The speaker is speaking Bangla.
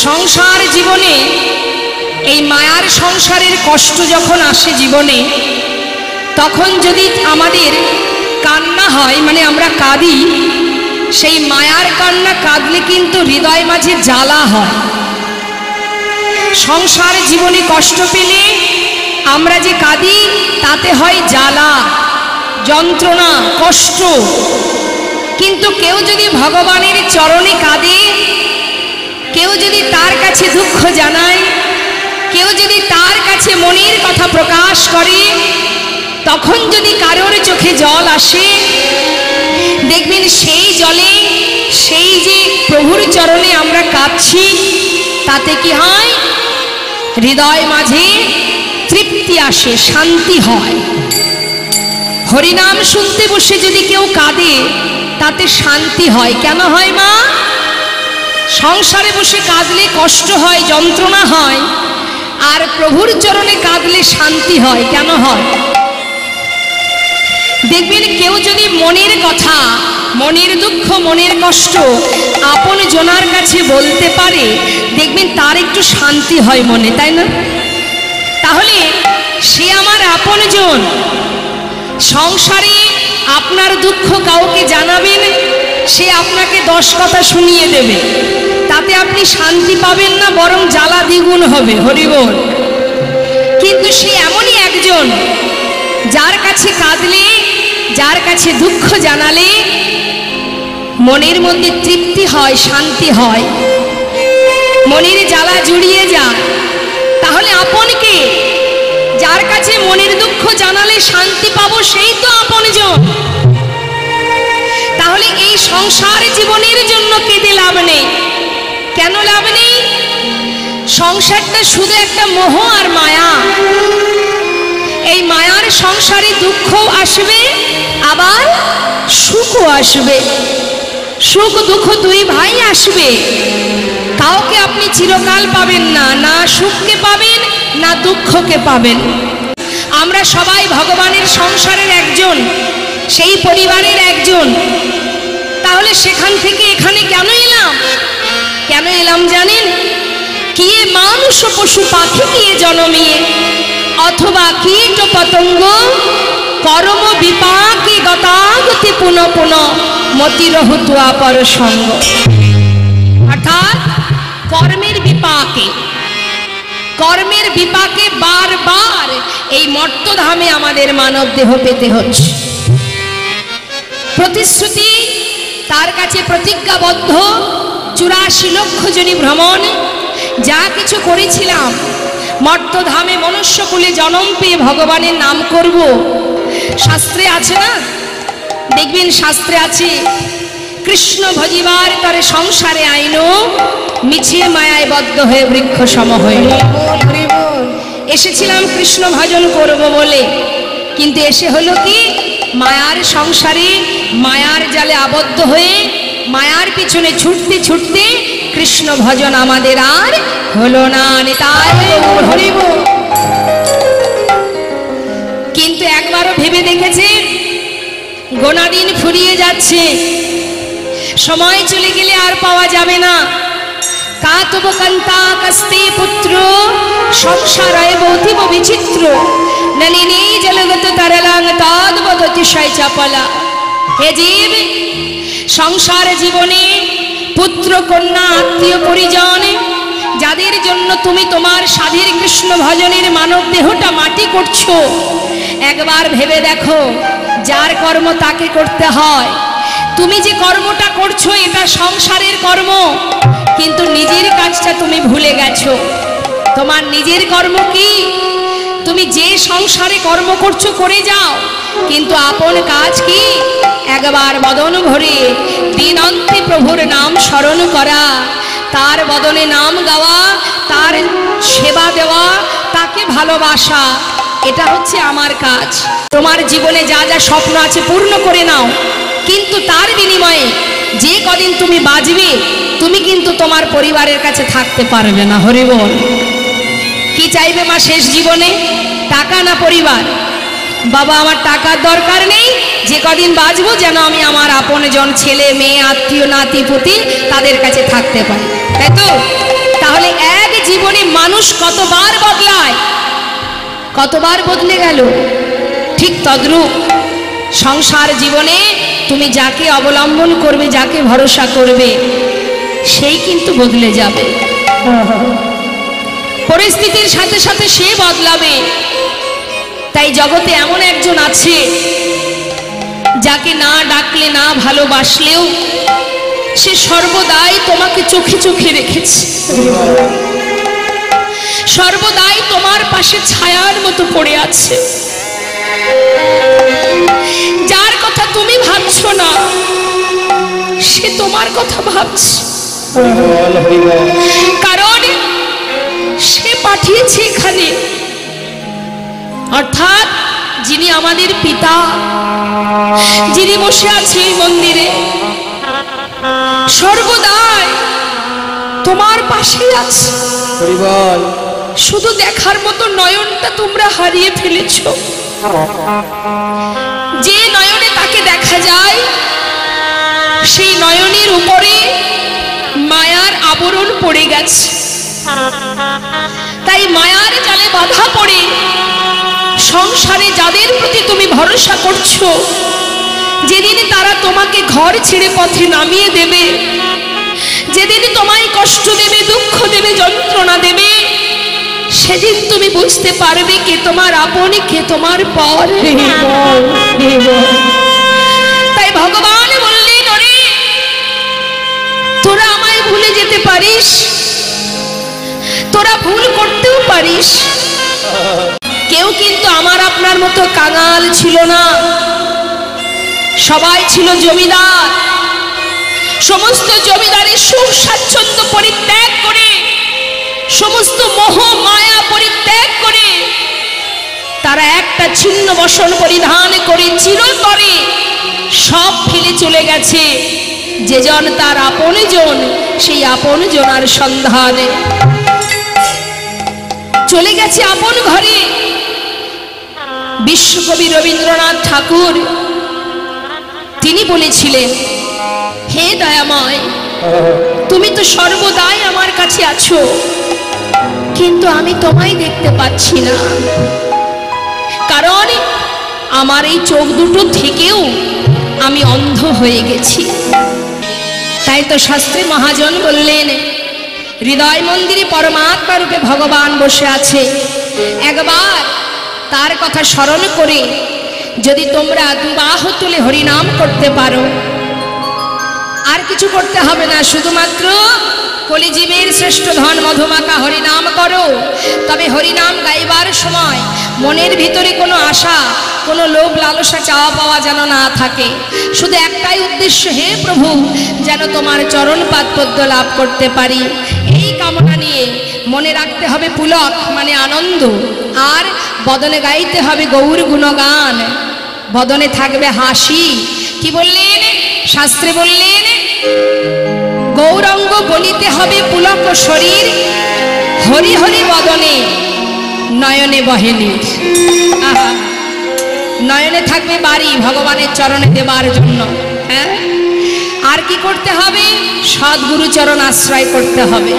সংসার জীবনে এই মায়ার সংসারের কষ্ট যখন আসে জীবনে, তখন যদি আমাদের কান্না হয়, মানে আমরা কাঁদি, সেই মায়ার কান্না কাঁদলে কিন্তু হৃদয় মাঝে জ্বালা হয়। সংসার জীবনে কষ্ট পেলে আমরা যে কাঁদি তাতে হয় জ্বালা, যন্ত্রণা, কষ্ট। কিন্তু কেউ যদি ভগবানের চরণে কাঁদে, কেউ যদি তার কাছে দুঃখ জানায়, কেউ যদি তার কাছে মনের কথা প্রকাশ করে, তখন যদি কারোর চোখে জল আসে, দেখবেন সেই জলে, সেই যে প্রভুর চরণে আমরা কাঁদছি, তাতে কি হয়? হৃদয় মাঝে তৃপ্তি আসে, শান্তি হয়। হরিনাম শুনতে বসে যদি কেউ কাঁদে, তাতে শান্তি হয়। কেন হয় মা? সংসারে বসে কাঁদলে কষ্ট হয়, যন্ত্রণা হয়, আর প্রভুর চরণে কাঁদলে শান্তি হয়। কেন হয়? দেখবেন কেউ যদি মনের কথা, মনের দুঃখ, মনের কষ্ট আপন জনার কাছে বলতে পারে, দেখবেন তার একটু শান্তি হয় মনে, তাই না? তাহলে সে আমার আপনজন। সংসারে আপনার দুঃখ কাউকে জানাবেন, সে আপনাকে 10 কথা শুনিয়ে দেবে, তাতে আপনি শান্তি পাবেন না, বরং জ্বালা দ্বিগুণ হবে। হরিবল। কিন্তু সে এমনই একজন, যার কাছে কাঁদলে, যার কাছে দুঃখ জানালে মনের মধ্যে তৃপ্তি হয়, শান্তি হয়, মনের জ্বালা জুড়িয়ে যায়। তাহলে আপনকে, যার কাছে মনের দুঃখ জানালে শান্তি পাবো, সেই তো আপনজন। তাহলে এই সংসার জীবনের জন্য কেঁদে লাভ নেই। কেন লাভ নেই? সংসারটা শুধু একটা মোহ আর মায়া। এই মায়ার সংসারে দুঃখও আসবে, আবার সুখও আসবে। সুখ দুঃখ দুই ভাই আসবে। কাউকে আপনি চিরকাল পাবেন না, না সুখকে পাবেন না দুঃখকে পাবেন। আমরা সবাই ভগবানের সংসারের একজন, সেই পরিবারের একজন। তাহলে সেখান থেকে এখানে কেন এলাম? কেন এলাম জানেন? কিয়ে মানুষ পশু পাখি কিয়ে জনমিয়ে, অথবা কীট পতঙ্গ কর্ম বিপাকে গতাগতি পুনঃ পুনঃ মতিরহুতুয়া পরসঙ্গ। অর্থাৎ কর্মের বিপাকে, কর্মের বিপাকে বারবার এই মর্তধামে আমাদের মানব দেহ পেতে হচ্ছে। প্রতিশ্রুতি, তার কাছে প্রতিজ্ঞাবদ্ধ, 84 লক্ষ জনী ভ্রমণ, যা কিছু করেছিলাম, মর্তধামে মনুষ্যকুলে জন্ম পেয়ে ভগবানের নাম করব। শাস্ত্রে আছে না? দেখবেন শাস্ত্রে আছে, কৃষ্ণ ভজিবার তরে সংসারে আইনো, মিছিয়ে মায়ায় বদ্ধ হয়ে বৃক্ষ সম হয়ে। এসেছিলাম কৃষ্ণ ভজন করব বলে, কিন্তু এসে হলো কি? মায়ার সংসারে, মায়ার জালে আবদ্ধ হয়ে, মায়ার পিছনে ছুটতে ছুটতে কৃষ্ণ ভজন আমাদের আর হলো না। কিন্তু একবারও ভেবে দেখেছে, গোনা দিন ফুরিয়ে যাচ্ছে, সময় চলে গেলে আর পাওয়া যাবে না। কাতব কান্তা কস্তে পুত্র সংসারায় বৌতিব বিচিত্র, নলিনী জলগত তরলাং তদ্বৎ অতিশয় চাপলা। হে জীব, সংসার জীবনে পুত্র কন্যা আত্মীয় পরিজন, যাদের জন্য তুমি তোমার সাধীর কৃষ্ণ ভজনের মানব দেহটা মাটি করছো, একবার ভেবে দেখো, যার কর্ম তাকে করতে হয়। তুমি যে কর্মটা করছো এটা সংসারের কর্ম, কিন্তু নিজের কাজটা তুমি ভুলে গেছো। তোমার নিজের কর্ম কি? তুমি যে সংসারে কর্ম করছো করে যাও, কিন্তু আপন কাজ কি? একবার বদন ভরে দিন অন্তে প্রভুর নাম স্মরণ করা, তার বদনে নাম গাওয়া, তার সেবা দেওয়া, তাকে ভালোবাসা। এটা হচ্ছে আমার কাজ। তোমার জীবনে যা যা স্বপ্ন আছে পূর্ণ করে নাও, কিন্তু তার বিনিময়ে যে কদিন তুমি বাঁচবে, তুমি কিন্তু তোমার পরিবারের কাছে থাকতে পারবে না। হরিবল। কি চাইবে মা শেষ জীবনে? টাকা না পরিবার? বাবা, আমার টাকার দরকার নেই, যে কদিন বাঁচবো যেন আমি আমার আপনজন, ছেলে মেয়ে, আত্মীয়, নাতি পুতি, তাদের কাছে থাকতে পারি, তাই তো? মানুষ কতবার বদলায়, কতবার বদলে গেল, ঠিক তদ্রূপ সংসার জীবনে তুমি যাকে অবলম্বন করবে, যাকে ভরসা করবে, সেই কিন্তু বদলে যাবে। পরিস্থিতির সাথে সাথে সে বদলাবে। তাই জগতে এমন একজন আছে যাকে না ডাকলে, না ভালোবাসলেও সে সর্বদাই তোমাকে চোখে চোখে রেখেছে, সর্বদাই তোমার পাশে ছায়ার মতো পড়ে আছে। যার কথা তুমি ভাবছো না, সে তোমার কথা ভাবছে, কারণ সে পাঠিয়েছে এখানে। অর্থাৎ যিনি আমাদের পিতা, যিনি বসে আছে এই মন্দিরে, সর্বদাই তোমার পাশে আছে। শুধু দেখার মতো নয়নটা তোমরা হারিয়ে ফেলেছ। যে নয়নে তাকে দেখা যায়, সেই নয়নের উপরে মায়ার আবরণ পড়ে গেছে। তাই মায়ার জালে বাধা পড়ে সংসারে যাদের প্রতি তুমি ভরসা করছো, যেদিন তারা তোমাকে ঘর ছেড়ে পথে নামিয়ে দেবে, যেদিন তোমায় কষ্ট দেবে, দুঃখ দেবে, যন্ত্রণা দেবে, সেদিন তুমি বুঝতে পারবে কে তোমার আপন, কে তোমার পর। তাই ভগবান বললেন, ওরে তোরা আমায় ভুলে যেতে পারিস, তোরা ভুল করতেও পারিস। কেউ কিন্তু আমার আপনার মতো কাঙাল ছিল না, সবাই ছিল জমিদার। সমস্ত জমিদারের সুখ স্বাচ্ছন্দ্য পরিত্যাগ করে, সমস্ত মোহ মায়া পরিত্যাগ করে তারা একটা ছিন্ন বসন পরিধান করে চিরতরে সব ফেলে চলে গেছে। যেজন তার আপনজন, সেই আপনজনার সন্ধানে চলে গেছে আপন ঘরে। বিশ্বকবি রবীন্দ্রনাথ ঠাকুর তিনি বলেছিলেন, হে দয়াময়, তুমি তো সর্বদাই আমার কাছে আছো, কিন্তু আমি তোমায় দেখতে পাচ্ছি না, কারণ আমার এই চোখ দুটো থেকেও আমি অন্ধ হয়ে গেছি। তাই তো শাস্ত্রী মহাজন বললেন, হৃদয় মন্দিরে পরমাত্মা রূপে ভগবান বসে আছে। একবার তার কথা স্মরণ করে যদি তোমরা দুবাহু তুলে হরিনাম করতে পারো, আর কিছু করতে হবে না, শুধুমাত্র কলিজীবের শ্রেষ্ঠ ধন মধুমাখা হরিনাম করো। তবে হরিনাম গাইবার সময় মনের ভিতরে কোনো আশা, কোনো লোভ লালসা চাওয়া পাওয়া যেন না থাকে। শুধু একটাই উদ্দেশ্য, হে প্রভু, যেন তোমার চরণ পাদপদ্ম লাভ করতে পারি, এই কামনা নিয়ে মনে রাখতে হবে পুলক মানে আনন্দ, আর বদনে গাইতে হবে গৌর গুণগান, বদনে থাকবে হাসি। কি বললেন শাস্ত্রে? বললেন, গৌরঙ্গ বলিতে হবে পুলক শরীর, হরি হরি বদনে নয়নে বহেনীর। নয়নে থাকবে বাড়ি ভগবানের চরণে দেবার জন্য। হ্যাঁ, আর কি করতে হবে? সদ্গুরু চরণ আশ্রয় করতে হবে।